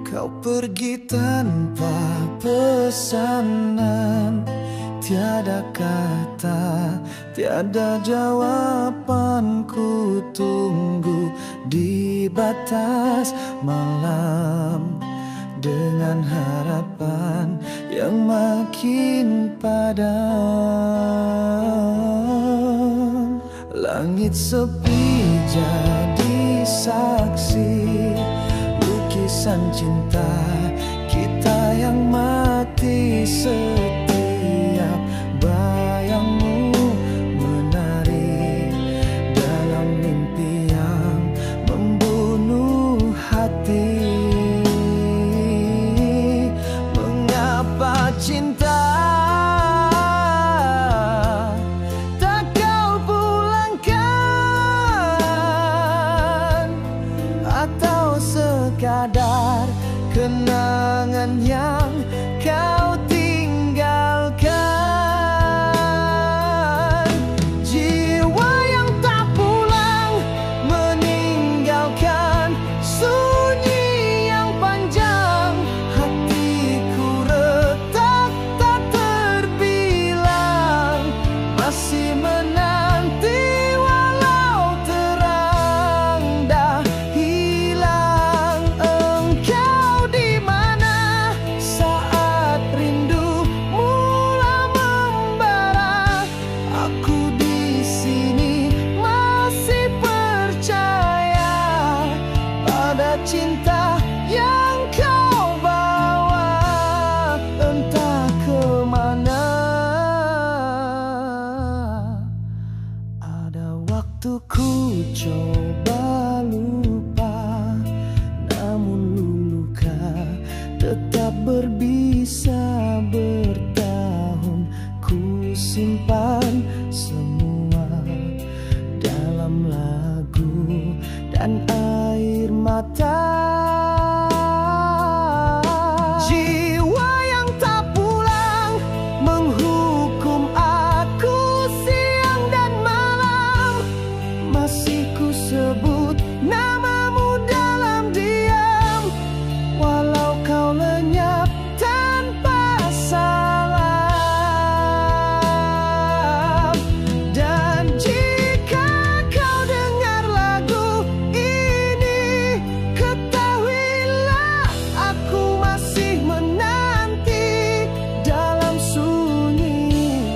Kau pergi tanpa pesanan, tiada kata, tiada jawaban. Ku tunggu di batas malam dengan harapan yang makin padam. Langit sepi jadi saksi lukisan cinta kita yang mati. Setiap bayangmu menari dalam mimpi yang membunuh hati. Mengapa cinta tak kau pulangkan, atau sekadar kenangan yang kau tinggalkan? Jiwa yang tak pulang meninggalkan sunyi yang panjang. Hatiku retak tak terbilang, masih menanti walau terang dah hilang. Engkau di mana saat rindu mula membara? Aku di sini masih percaya pada cinta yang kau bawa entah kemana. Ada waktu ku coba lupa, namun luka tetap berbisa bertahun. Ku simpan semua dalam lagu dan air mata. Jiwa yang tak pulang menghukum aku siang dan malam. Masih ku sebut namamu dalam diam, walau kau lenyap tanpa salam. Dan jika kau dengar lagu ini, ketahuilah aku masih menanti dalam sunyi,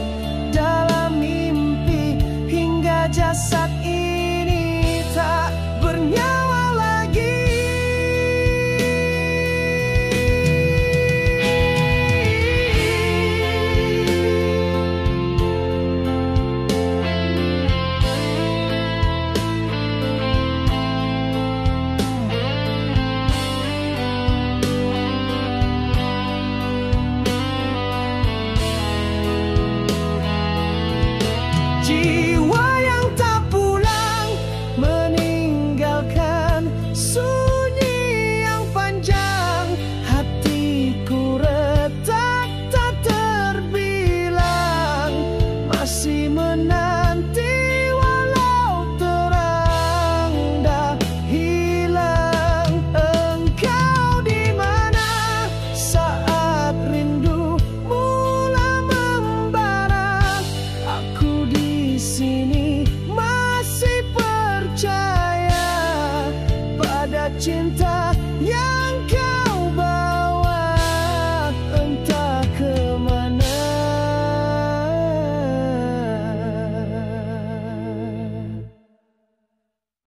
dalam mimpi, hingga jasad ini tak bernyawa lagi. Jiwa yang tak pulang meninggalkan sunyi yang panjang. Hatiku retak tak terbilang, masih menanti walau terang dah hilang. Engkau di mana saat rindu mula membara? Aku di sini masih percaya pada cinta yang kau